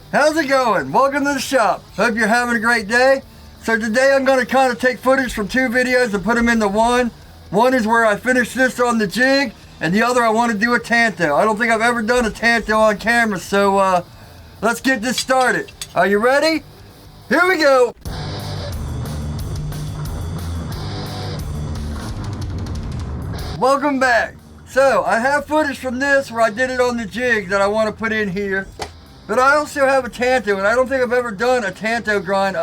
How's it going? Welcome to the shop. Hope you're having a great day. So today I'm going to kind of take footage from two videos and put them into one. One is where I finished this on the jig, and the other I want to do a tanto. I don't think I've ever done a tanto on camera, so let's get this started. Are you ready? Here we go. Welcome back. So I have footage from this where I did it on the jig that I want to put in here. But I also have a tanto, and I don't think I've ever done a tanto grind,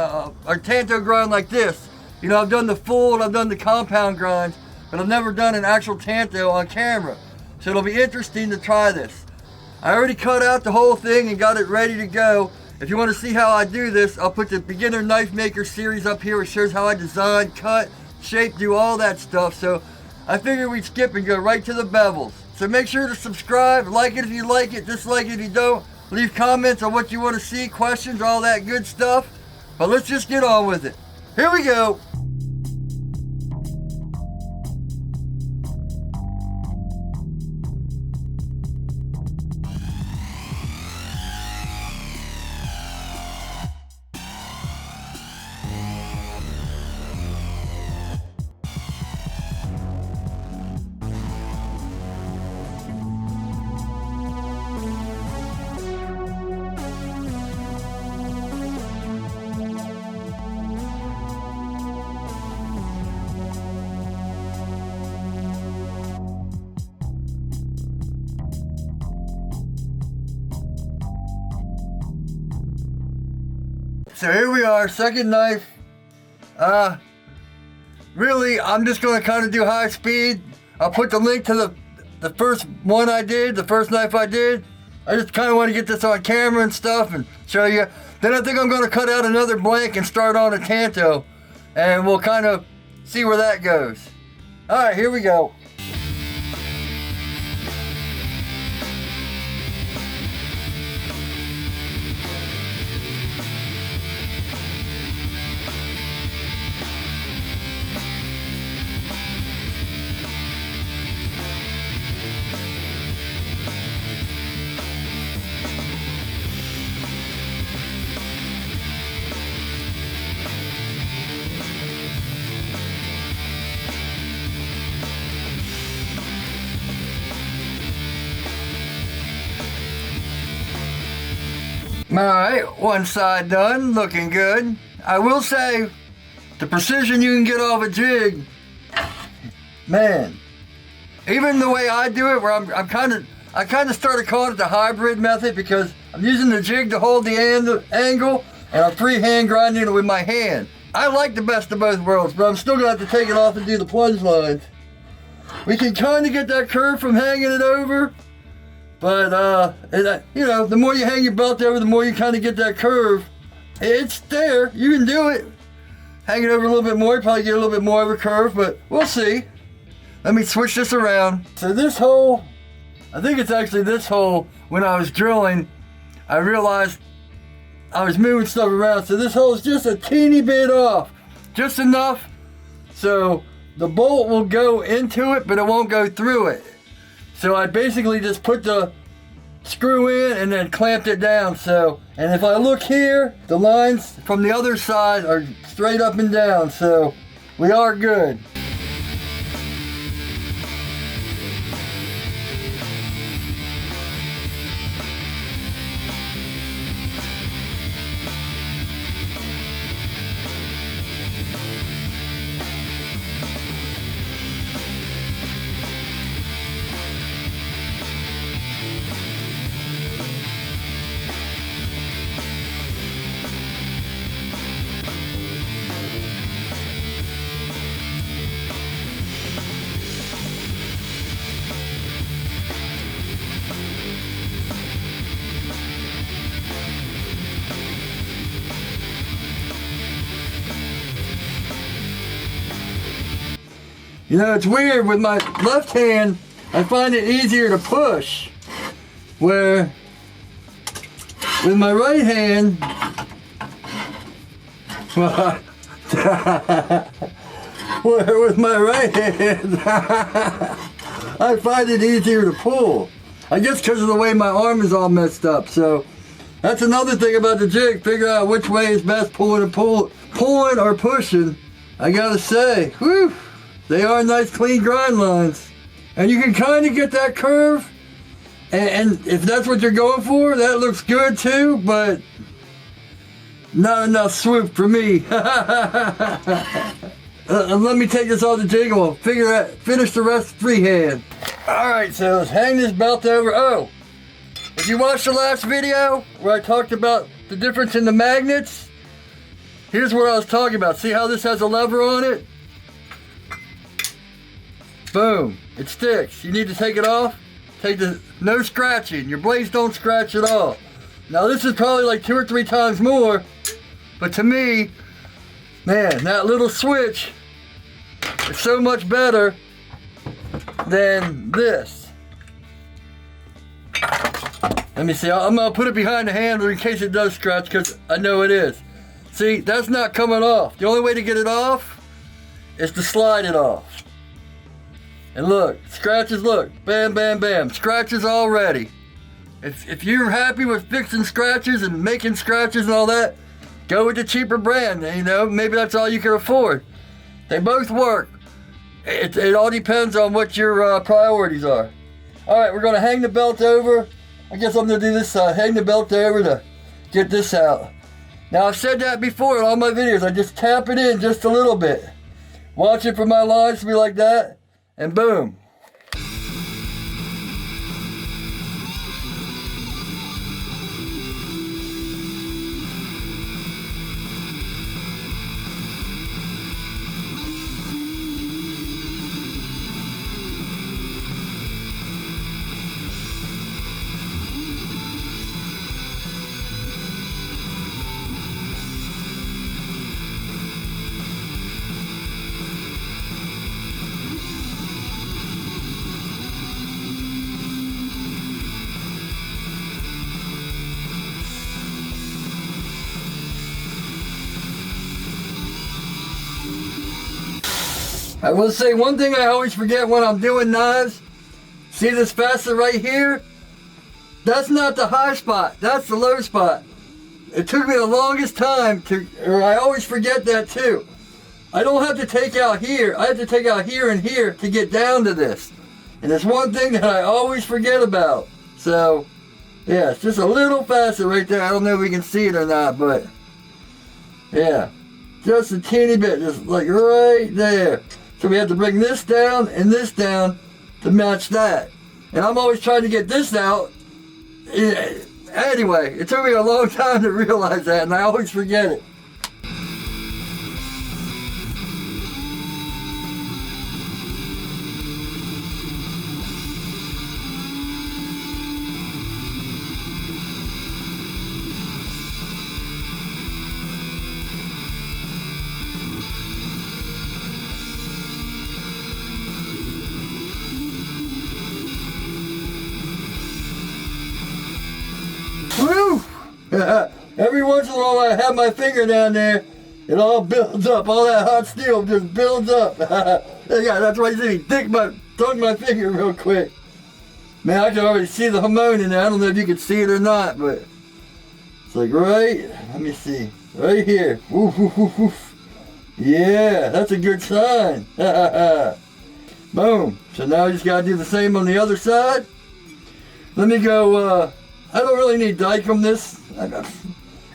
like this. You know, I've done the full and I've done the compound grinds, but I've never done an actual tanto on camera. So it'll be interesting to try this. I already cut out the whole thing and got it ready to go. If you want to see how I do this, I'll put the beginner knife maker series up here. It shows how I design, cut, shape, do all that stuff. So I figured we'd skip and go right to the bevels. So make sure to subscribe, like it if you like it, dislike it if you don't. Leave comments on what you want to see, questions, all that good stuff. But let's just get on with it. Here we go. So here we are, second knife. Really, I'm just going to kind of do high speed. I'll put the link to the first one I did, the first knife I did. I just kind of want to get this on camera and stuff and show you. Then I think I'm going to cut out another blank and start on a tanto. And we'll kind of see where that goes. All right, here we go. Alright, one side done, looking good. I will say, the precision you can get off a jig, man, even the way I do it, where I kind of started calling it the hybrid method because I'm using the jig to hold the angle, and I'm freehand grinding it with my hand. I like the best of both worlds, but I'm still going to have to take it off and do the plunge lines. We can kind of get that curve from hanging it over. But, you know, the more you hang your belt over, the more you kind of get that curve. It's there. You can do it. Hang it over a little bit more, you probably get a little bit more of a curve, but we'll see. Let me switch this around. So this hole, I think it's actually this hole, when I was drilling, I realized I was moving stuff around. So this hole is just a teeny bit off. Just enough so the bolt will go into it, but it won't go through it. So I basically just put the screw in and then clamped it down. So, and if I look here, the lines from the other side are straight up and down. So we are good. You know, it's weird, with my left hand, I find it easier to push, where with my right hand, where with my right hand, I find it easier to pull. I guess because of the way my arm is all messed up. So That's another thing about the jig. Figure out which way is best, pulling or pushing. I gotta say, whew, they are nice clean grind lines. And you can kind of get that curve. And if that's what you're going for, that looks good too, but not enough swoop for me. Let me take this off the jig and we'll finish the rest freehand. Alright, so let's hang this belt over. Oh, if you watched the last video where I talked about the difference in the magnets, here's what I was talking about. See how this has a lever on it? Boom, it sticks. You need to take it off. No scratching. Your blades don't scratch at all. Now this is probably like 2 or 3 times more, but to me, man, that little switch is so much better than this. Let me see, I'm gonna put it behind the handle in case it does scratch, because I know it is. See, that's not coming off. The only way to get it off is to slide it off. And look, scratches, look, bam, bam, bam, scratches already. If you're happy with fixing scratches and making scratches and all that, go with the cheaper brand. You know, maybe that's all you can afford. They both work. It all depends on what your priorities are. All right, we're gonna hang the belt over. I guess I'm gonna do this side, hang the belt over to get this out. Now I've said that before in all my videos, I just tap it in just a little bit. Watch it for my lines to be like that. And boom. I will say one thing I always forget when I'm doing knives. See this facet right here? That's not the high spot, that's the low spot. It took me the longest time or I always forget that too. I don't have to take out here, I have to take out here and here to get down to this. And it's one thing that I always forget about. So, yeah, it's just a little facet right there. I don't know if we can see it or not, but yeah, just a teeny bit, just like right there. So we have to bring this down and this down to match that. And I'm always trying to get this out. Anyway, it took me a long time to realize that, and I always forget it. Woo! Every once in a while I have my finger down there, it all builds up. All that hot steel just builds up. Yeah, that's why you see me dunk my finger real quick. Man, I can already see the hormone in there. I don't know if you can see it or not, but it's like right, let me see, right here. Woof, woof, woof, woof. Yeah, that's a good sign. Boom. So now I just gotta do the same on the other side. Let me go, I don't really need Dykem this.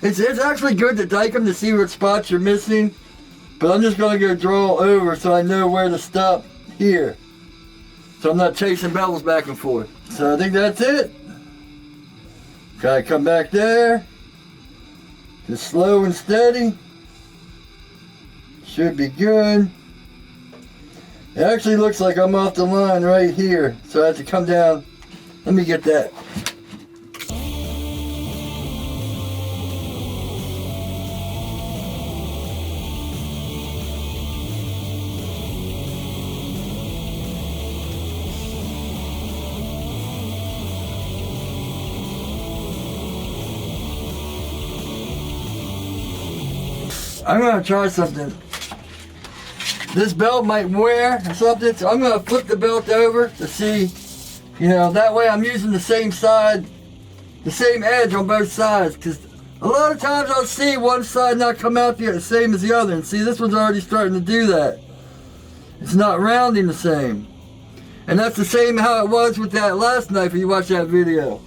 It's actually good to Dykem to see what spots you're missing, but I'm just gonna go draw over so I know where to stop here. So I'm not chasing bevels back and forth. So I think that's it. Gotta come back there. Just slow and steady. Should be good. It actually looks like I'm off the line right here, so I have to come down. Let me get that. I'm gonna try something. This belt might wear or something, so I'm gonna flip the belt over to see, you know, that way I'm using the same side the same edge on both sides, because a lot of times I'll see one side not come out the same as the other, and see this one's already starting to do that. It's not rounding the same. And that's the same how it was with that last knife if you watch that video.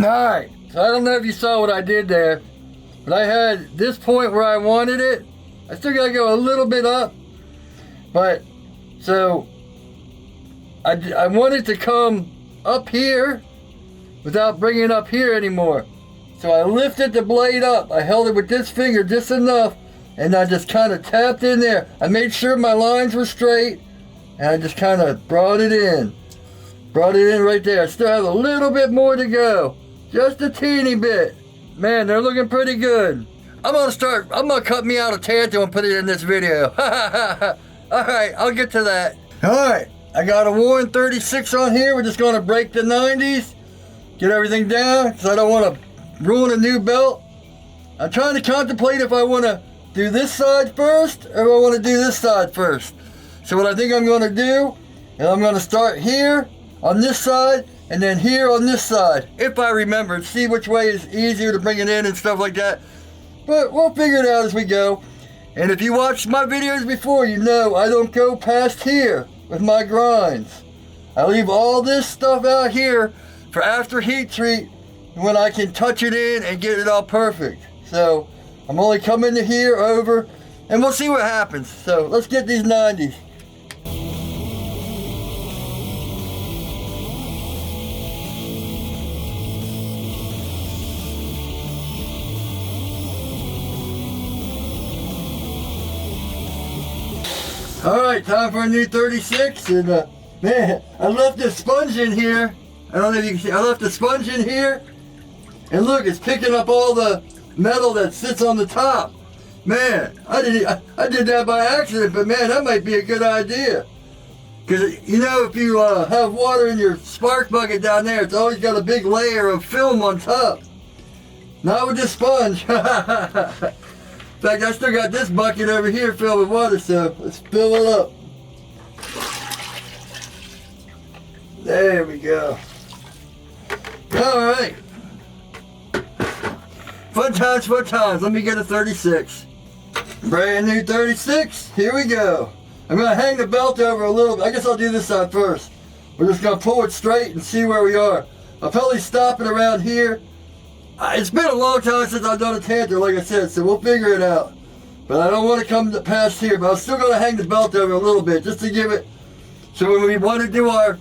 Alright, so I don't know if you saw what I did there, but I had this point where I wanted it. I still gotta go a little bit up, but so I wanted to come up here without bringing it up here anymore. So I lifted the blade up. I held it with this finger just enough, and I just kind of tapped in there. I made sure my lines were straight, and I just kind of brought it in. Brought it in right there. I still have a little bit more to go. Just a teeny bit. Man, they're looking pretty good. I'm gonna cut me out a Tanto and put it in this video. Alright, I'll get to that. Alright, I got a Warren 36 on here. We're just gonna break the 90s. Get everything down, because I don't want to ruin a new belt. I'm trying to contemplate if I want to do this side first, or if I want to do this side first. So what I think I'm gonna do, is I'm gonna start here, on this side, and then here on this side, if I remember, see which way is easier to bring it in and stuff like that. But we'll figure it out as we go. And if you watched my videos before, you know I don't go past here with my grinds. I leave all this stuff out here for after heat treat, when I can touch it in and get it all perfect. So I'm only coming to here, over, and we'll see what happens. So let's get these 90s. Alright, time for a new 36, and man, I left the sponge in here. I don't know if you can see, I left the sponge in here, and look, it's picking up all the metal that sits on the top. Man, I did that by accident, but man, that might be a good idea. Because, you know, if you have water in your spark bucket down there, it's always got a big layer of film on top. Not with this sponge. In fact, I still got this bucket over here filled with water, so let's fill it up. There we go. Alright. Fun times, fun times. Let me get a 36. Brand new 36. Here we go. I'm going to hang the belt over a little bit. I guess I'll do this side first. We're just going to pull it straight and see where we are. I'll probably stop it around here. It's been a long time since I've done a Tanto, like I said, so we'll figure it out. But I don't want to come past here, but I'm still going to hang the belt over a little bit, just to give it, so when we want to do our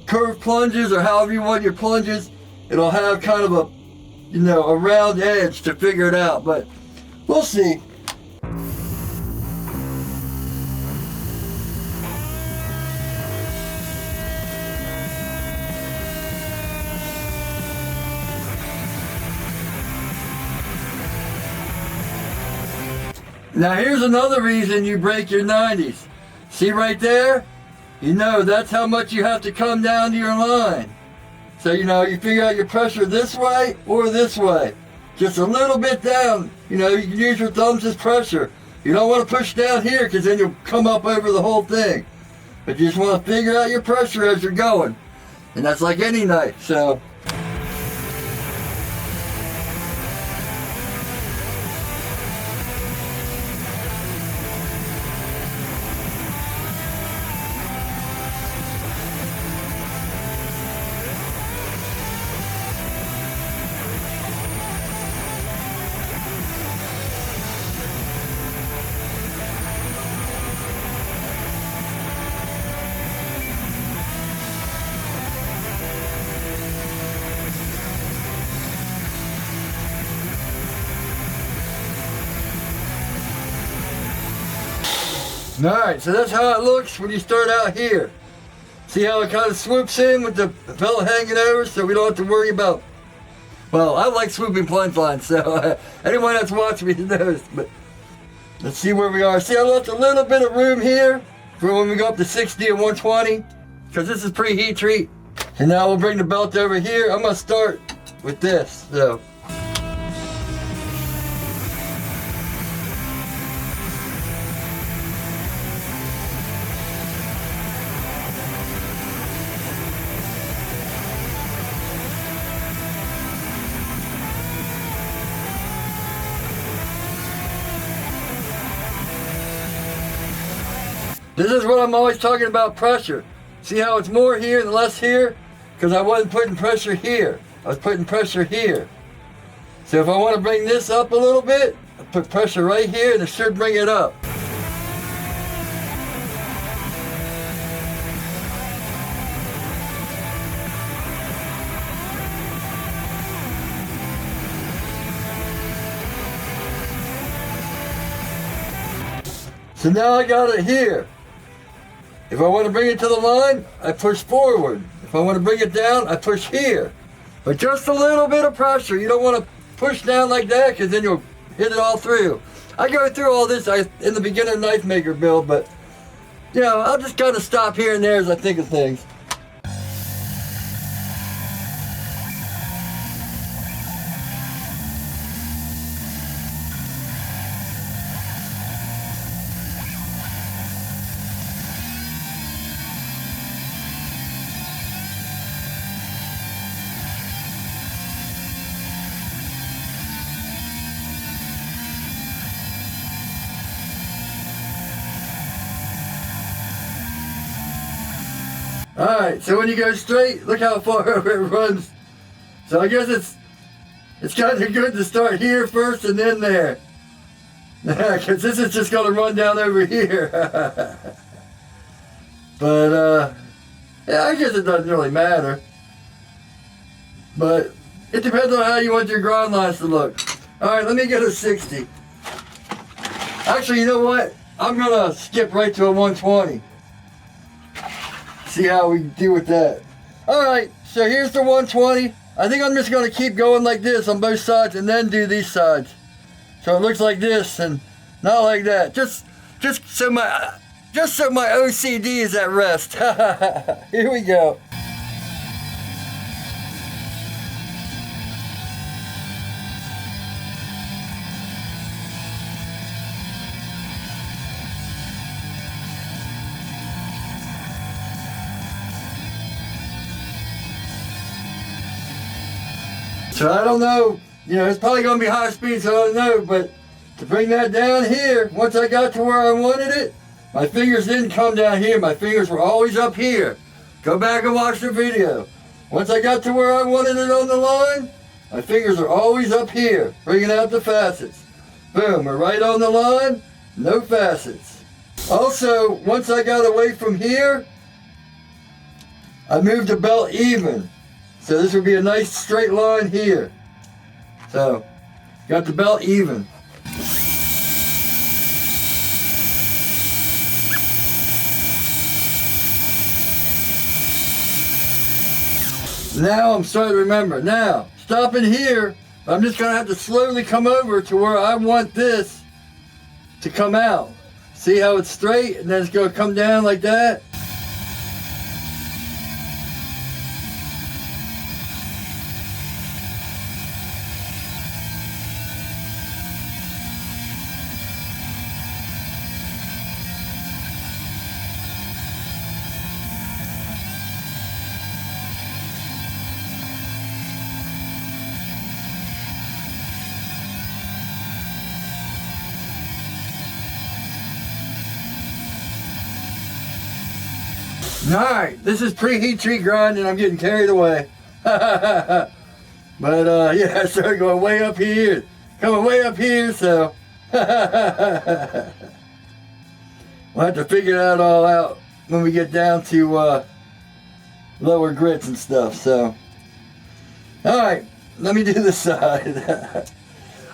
curved plunges, or however you want your plunges, it'll have kind of a, you know, a round edge to figure it out, but we'll see. Now here's another reason you break your 90s. See right there? You know, that's how much you have to come down to your line. So, you know, you figure out your pressure this way or this way. Just a little bit down. You know, you can use your thumbs as pressure. You don't want to push down here, because then you'll come up over the whole thing. But you just want to figure out your pressure as you're going. And that's like any knife, so. Alright, so that's how it looks when you start out here. See how it kind of swoops in with the belt hanging over, so we don't have to worry about... Well, I like swooping plunge lines, so anyone that's watching me knows. But let's see where we are. See, I left a little bit of room here for when we go up to 60 and 120, because this is pre-heat treat. And now we'll bring the belt over here. I'm going to start with this, so... This is what I'm always talking about, pressure. See how it's more here and less here? Because I wasn't putting pressure here. I was putting pressure here. So if I want to bring this up a little bit, I put pressure right here and it should bring it up. So now I got it here. If I want to bring it to the line, I push forward. If I want to bring it down, I push here. But just a little bit of pressure. You don't want to push down like that because then you'll hit it all through. I go through all this in the beginner knife maker build, but you know, I'll just kind of stop here and there as I think of things. Alright, so when you go straight, look how far over it runs. So I guess it's kind of good to start here first and then there. Because this is just going to run down over here. But, yeah, I guess it doesn't really matter. But it depends on how you want your grind lines to look. Alright, let me get a 60. Actually, you know what? I'm going to skip right to a 120. See how we do with that. Alright, so here's the 120. I think I'm just going to keep going like this on both sides and then do these sides. So it looks like this and not like that. Just so my OCD is at rest. Here we go. So I don't know, you know, it's probably going to be high speed, so I don't know, but to bring that down here, once I got to where I wanted it, my fingers didn't come down here. My fingers were always up here. Go back and watch the video. Once I got to where I wanted it on the line, my fingers are always up here, bringing out the facets. Boom, we're right on the line, no facets. Also, once I got away from here, I moved the belt even. So this would be a nice straight line here. So, got the belt even. Now I'm starting to remember. Now, stopping here, I'm just going to have to slowly come over to where I want this to come out. See how it's straight and then it's going to come down like that? Alright, this is pre-heat treat grind and I'm getting carried away. But yeah, I started going way up here, coming way up here, so we'll have to figure that all out when we get down to lower grits and stuff, so. Alright, let me do this side.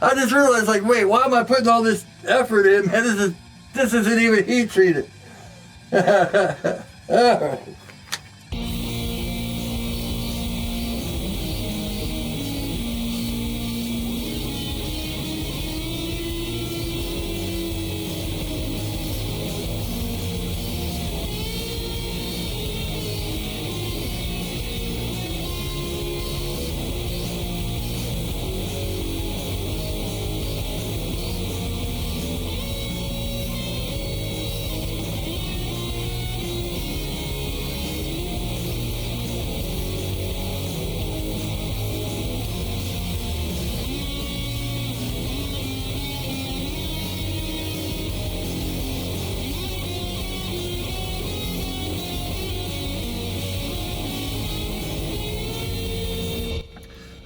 I just realized, like, wait, why am I putting all this effort in? Man, This isn't even heat treated. Alright.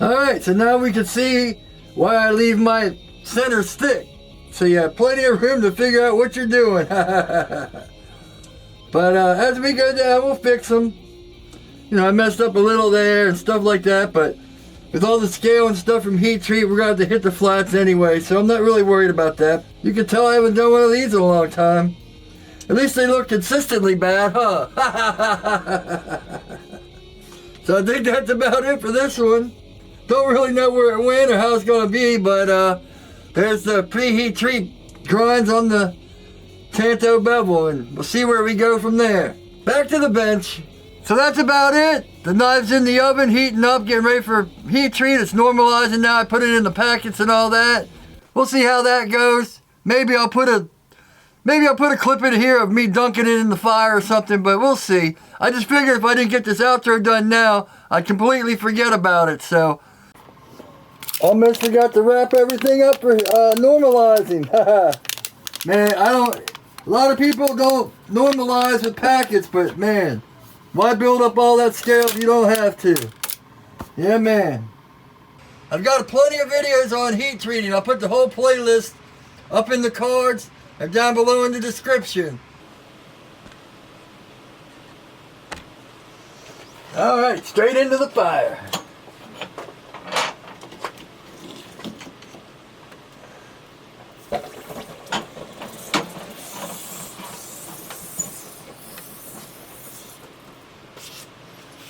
Alright, so now we can see why I leave my center stick. So you have plenty of room to figure out what you're doing. But as we go down, we'll fix them. You know, I messed up a little there and stuff like that, but with all the scale and stuff from heat treat, we're going to have to hit the flats anyway, so I'm not really worried about that. You can tell I haven't done one of these in a long time. At least they look consistently bad, huh? So I think that's about it for this one. Don't really know where it went or how it's going to be, but there's the preheat treat grinds on the Tanto bevel, and we'll see where we go from there. Back to the bench. So that's about it. The knife's in the oven, heating up, getting ready for heat treat. It's normalizing now. I put it in the packets and all that. We'll see how that goes. Maybe I'll put a clip in here of me dunking it in the fire or something, but we'll see. I just figured if I didn't get this outro done now, I'd completely forget about it, so. Almost forgot to wrap everything up for normalizing. Man, a lot of people don't normalize with packets, but man, why build up all that scale if you don't have to? Yeah, man. I've got plenty of videos on heat treating. I'll put the whole playlist up in the cards and down below in the description. Alright, straight into the fire.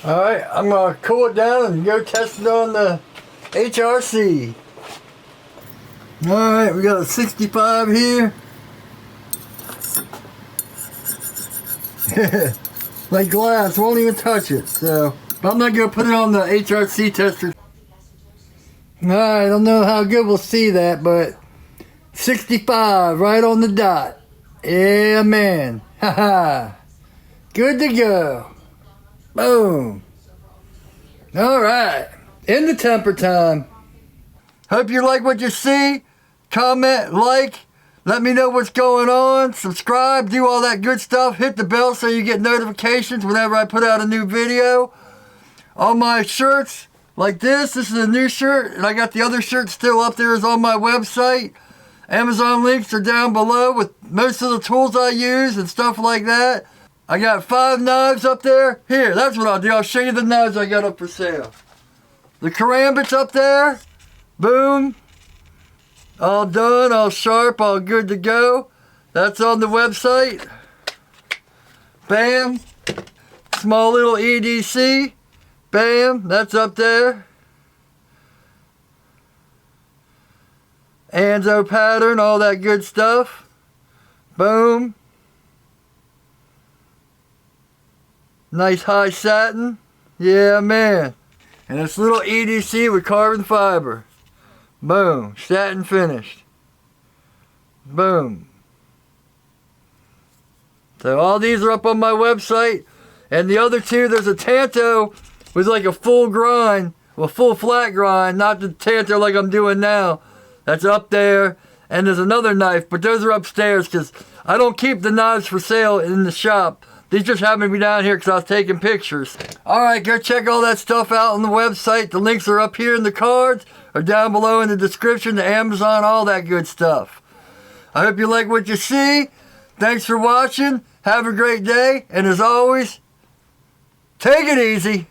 Alright, I'm going to cool it down and go test it on the HRC. Alright, we got a 65 here. Like glass, won't even touch it. So, but I'm not going to put it on the HRC tester. Alright, I don't know how good we'll see that, but 65 right on the dot. Yeah, man. Haha. Good to go. Boom. Alright. In the temper time. Hope you like what you see. Comment, like. Let me know what's going on. Subscribe. Do all that good stuff. Hit the bell so you get notifications whenever I put out a new video. All my shirts like this is a new shirt. And I got the other shirt still up there is on my website. Amazon links are down below with most of the tools I use and stuff like that. I got 5 knives up there. Here, that's what I'll do. I'll show you the knives I got up for sale. The karambit's up there. Boom. All done, all sharp, all good to go. That's on the website. Bam. Small little EDC. Bam. That's up there. Anzo pattern, all that good stuff. Boom. Nice high satin. Yeah, man. And this little EDC with carbon fiber. Boom. Satin finished. Boom. So all these are up on my website. And the other two, there's a Tanto with like a full grind. Well, full flat grind. Not the Tanto like I'm doing now. That's up there. And there's another knife. But those are upstairs because I don't keep the knives for sale in the shop. These just happened to be down here because I was taking pictures. Alright, go check all that stuff out on the website. The links are up here in the cards or down below in the description, to Amazon, all that good stuff. I hope you like what you see. Thanks for watching. Have a great day. And as always, take it easy.